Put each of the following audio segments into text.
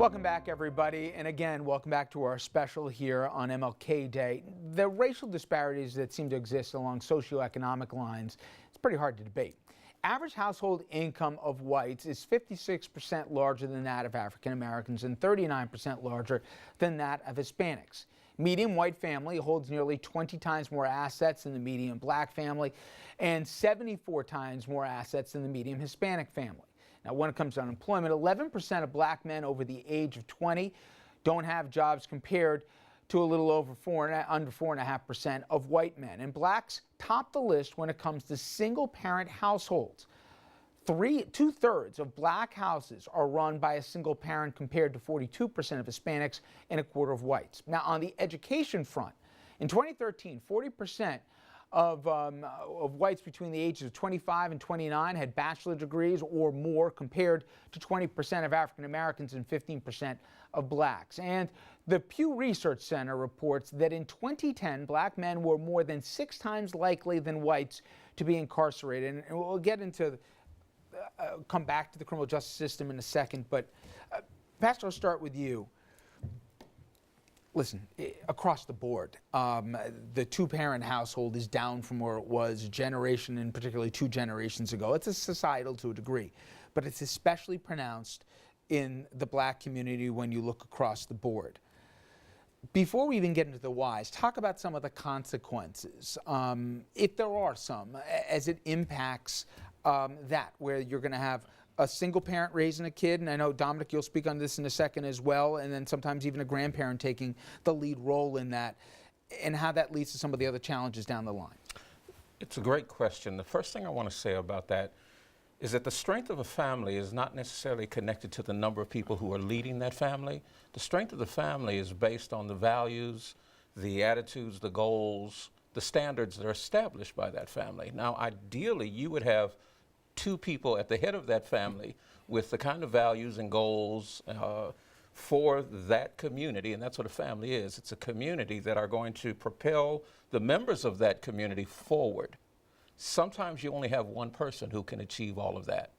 Welcome back, everybody, and again, welcome back to our special here on MLK Day. The racial disparities that seem to exist along socioeconomic lines, it's pretty hard to debate. Average household income of whites is 56% larger than that of African Americans and 39% larger than that of Hispanics. Median white family holds nearly 20 times more assets than the median black family and 74 times more assets than the median Hispanic family. Now, when it comes to unemployment, 11% of black men over the age of 20 don't have jobs compared to a little over under 4.5% of white men. And blacks top the list when it comes to single-parent households. Two-thirds of black houses are run by a single parent compared to 42% of Hispanics and a quarter of whites. Now, on the education front, in 2013, 40% of whites between the ages of 25 and 29 had bachelor degrees or more compared to 20% of African Americans and 15% of blacks. And the Pew Research Center reports that in 2010, black men were more than 6 times likely than whites to be incarcerated. And we'll get into, come back to the criminal justice system in a second, but Pastor, I'll start with you. Listen, across the board, the two-parent household is down from where it was a generation, and particularly 2 generations ago. It's a societal to a degree, but it's especially pronounced in the black community when you look across the board. Before we even get into the whys, talk about some of the consequences, if there are some, as it impacts that, where you're going to have a single parent raising a kid, and I know, Dominic, you'll speak on this in a second as well, and then sometimes even a grandparent taking the lead role in that, and how that leads to some of the other challenges down the line. It's a great question. The first thing I want to say about that is that the strength of a family is not necessarily connected to the number of people who are leading that family. The strength of the family is based on the values, the attitudes, the goals, the standards that are established by that family. Now, ideally, you would have 2 people at the head of that family with the kind of values and goals for that community, and that's what a family is. It's a community that are going to propel the members of that community forward. Sometimes you only have one person who can achieve all of that.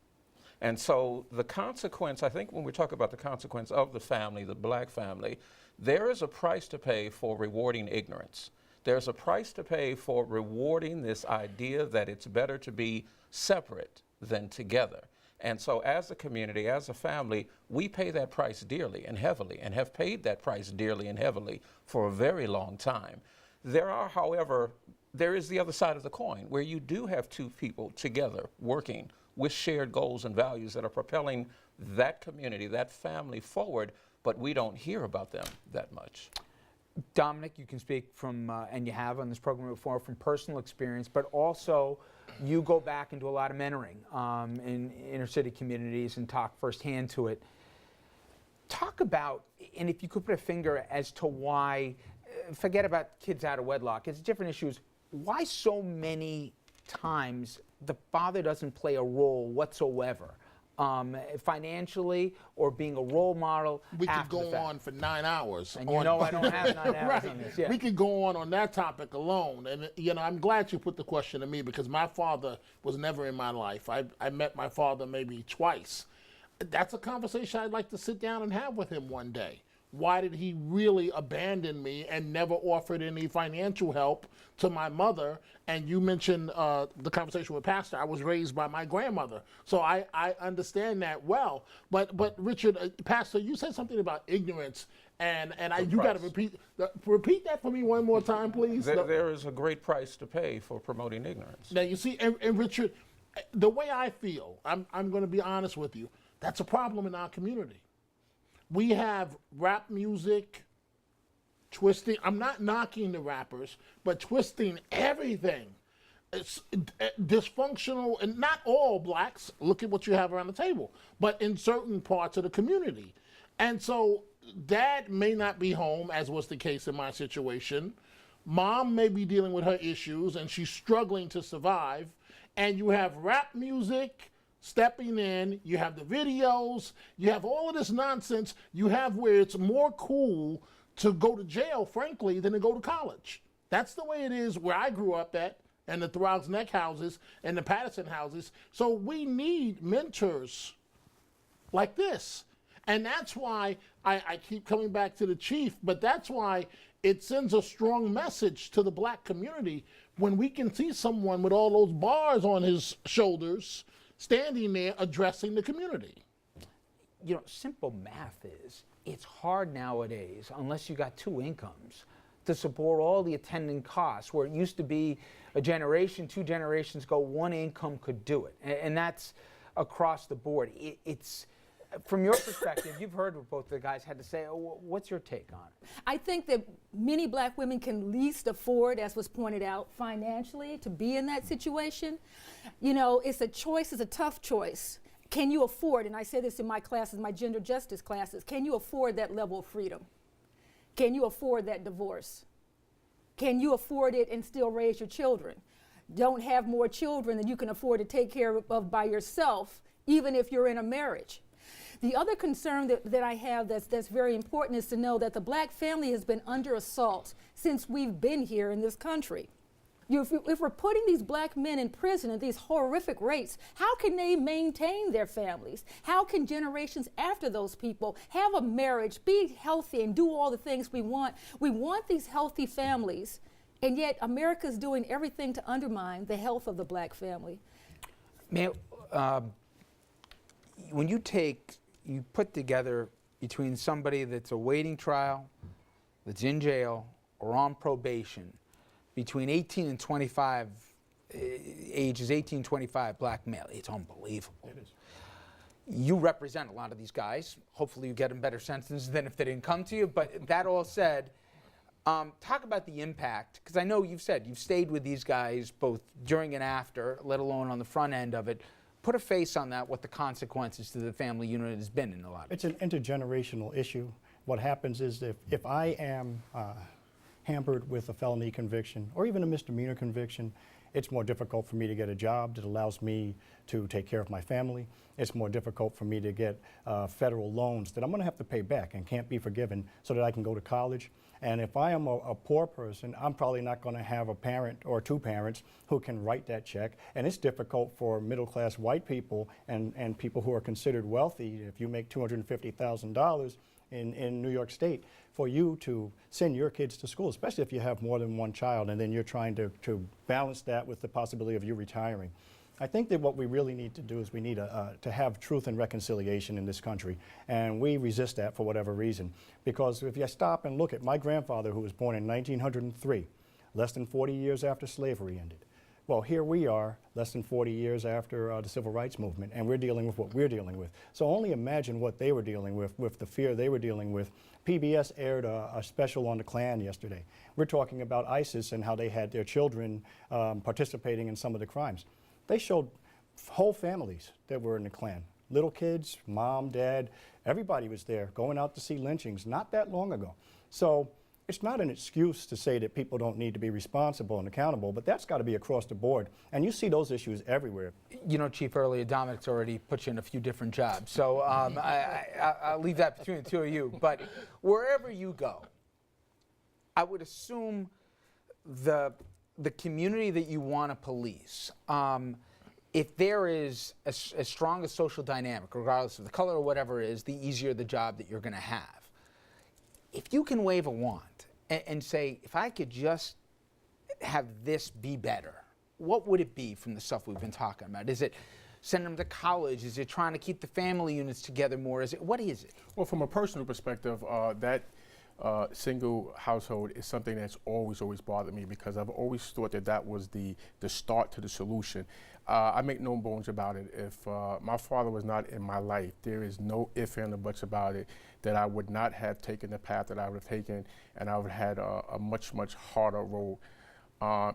And so the consequence, I think when we talk about the consequence of the family, the black family, there is a price to pay for rewarding ignorance. There's a price to pay for rewarding this idea that it's better to be separate than together. And so as a community, as a family, we pay that price dearly and heavily, and have paid that price dearly and heavily for a very long time. There are, however, there is the other side of the coin, where you do have 2 people together working with shared goals and values that are propelling that community, that family forward, but we don't hear about them that much. Dominic, you can speak from, and you have on this program before, from personal experience, but also you go back and do a lot of mentoring in inner city communities and talk firsthand to it. Talk about, and if you could put a finger as to why, forget about kids out of wedlock, it's different issues, why so many times the father doesn't play a role whatsoever? Financially or being a role model. We could go on for 9 hours. And you know I don't have 9 hours right. on this. Yeah. We could go on that topic alone. And, you know, I'm glad you put the question to me, because my father was never in my life. I met my father maybe twice. That's a conversation I'd like to sit down and have with him one day. Why did he really abandon me and never offered any financial help to my mother? And you mentioned the conversation with Pastor. I was raised by my grandmother, so I understand that well. But Richard, Pastor, you said something about ignorance, and you got to repeat that for me one more time, please. There is a great price to pay for promoting ignorance. Now you see, and Richard, the way I feel, I'm going to be honest with you. That's a problem in our community. We have rap music, twisting. I'm not knocking the rappers, but twisting everything. It's dysfunctional, and not all blacks. Look at what you have around the table, but in certain parts of the community. And so dad may not be home, as was the case in my situation. Mom may be dealing with her issues, and she's struggling to survive. And you have rap music stepping in, you have the videos, you have all of this nonsense, you have where it's more cool to go to jail, frankly, than to go to college. That's the way it is where I grew up at, and the Throgs Neck houses and the Patterson houses. So we need mentors like this. And that's why I keep coming back to the chief, but that's why it sends a strong message to the black community when we can see someone with all those bars on his shoulders standing there addressing the community. You know, simple math is, it's hard nowadays, unless you got two incomes, to support all the attendant costs, where it used to be a generation, 2 generations ago, one income could do it. And that's across the board. It's, from your perspective, you've heard what both the guys had to say. What's your take on it? I think that many black women can least afford, as was pointed out, financially to be in that situation. You know, it's a choice, it's a tough choice. Can you afford, and I say this in my classes, my gender justice classes, can you afford that level of freedom? Can you afford that divorce? Can you afford it and still raise your children? Don't have more children than you can afford to take care of by yourself, even if you're in a marriage. The other concern that I have that's very important is to know that the black family has been under assault since we've been here in this country. If we're putting these black men in prison at these horrific rates, how can they maintain their families? How can generations after those people have a marriage, be healthy, and do all the things we want? We want these healthy families, and yet America's doing everything to undermine the health of the black family. Man, when you put together between somebody that's awaiting trial, that's in jail, or on probation, between 18 and 25, ages 18 25, black male, it's unbelievable. It is. You represent a lot of these guys. Hopefully you get them better sentences than if they didn't come to you. But that all said, talk about the impact, because I know you've said you've stayed with these guys both during and after, let alone on the front end of it. Put a face on that, what the consequences to the family unit has been in a lot of It's an intergenerational issue. What happens is if I am hampered with a felony conviction or even a misdemeanor conviction, it's more difficult for me to get a job that allows me to take care of my family. It's more difficult for me to get federal loans that I'm going to have to pay back and can't be forgiven so that I can go to college. And if I am a poor person, I'm probably not going to have a parent or two parents who can write that check. And it's difficult for middle-class white people and people who are considered wealthy. If you make $250,000 in New York State, for you to send your kids to school, especially if you have more than one child, and then you're trying to balance that with the possibility of you retiring. I think that what we really need to do is we need to have truth and reconciliation in this country, and we resist that for whatever reason. Because if you stop and look at my grandfather, who was born in 1903, less than 40 years after slavery ended. Well, here we are, less than 40 years after the Civil Rights Movement, and we're dealing with what we're dealing with. So only imagine what they were dealing with the fear they were dealing with. PBS aired a special on the Klan yesterday. We're talking about ISIS and how they had their children participating in some of the crimes. They showed whole families that were in the Klan. Little kids, mom, dad, everybody was there going out to see lynchings not that long ago. So it's not an excuse to say that people don't need to be responsible and accountable, but that's got to be across the board. And you see those issues everywhere. You know, Chief, earlier, Dominic's already put you in a few different jobs. So I'll leave that between the two of you. But wherever you go, I would assume the community that you want to police, if there is as strong a social dynamic, regardless of the color or whatever it is, the easier the job that you're going to have. If you can wave a wand and say, if I could just have this be better, what would it be from the stuff we've been talking about? Is it send them to college? Is it trying to keep the family units together more? What is it? Well, from a personal perspective, that single household is something that's always bothered me, because I've always thought that was the start to the solution. I make no bones about it. If my father was not in my life, there is no ifs and buts about it that I would not have taken the path that I would have taken, and I would have had a much harder road.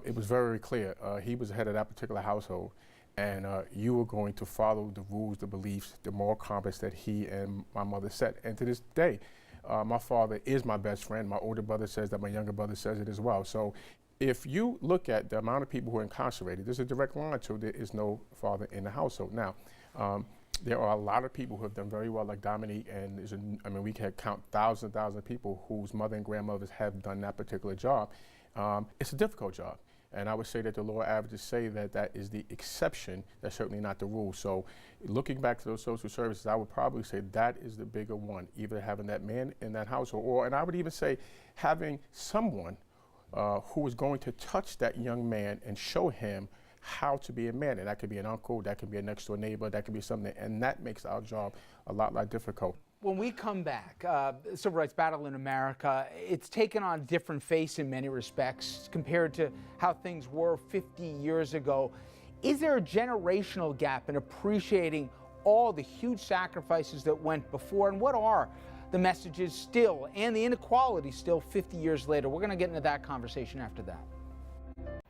It was very clear. He was the head of that particular household, and you were going to follow the rules, the beliefs, the moral compass that he and my mother set. And to this day, my father is my best friend. My older brother says that, my younger brother says it as well. So if you look at the amount of people who are incarcerated, there's a direct line to there is no father in the household. Now, there are a lot of people who have done very well, like Dominique, and we can count thousands of people whose mother and grandmothers have done that particular job. It's a difficult job. And I would say that the law averages say that that is the exception, that's certainly not the rule. So looking back to those social services, I would probably say that is the bigger one, either having that man in that household, or, and I would even say having someone who is going to touch that young man and show him how to be a man. And that could be an uncle, that could be a next door neighbor, that could be something, and that makes our job a lot difficult. When we come back, the civil rights battle in America, it's taken on a different face in many respects compared to how things were 50 years ago. Is there a generational gap in appreciating all the huge sacrifices that went before, and what are the messages still and the inequality still 50 years later? We're going to get into that conversation after that.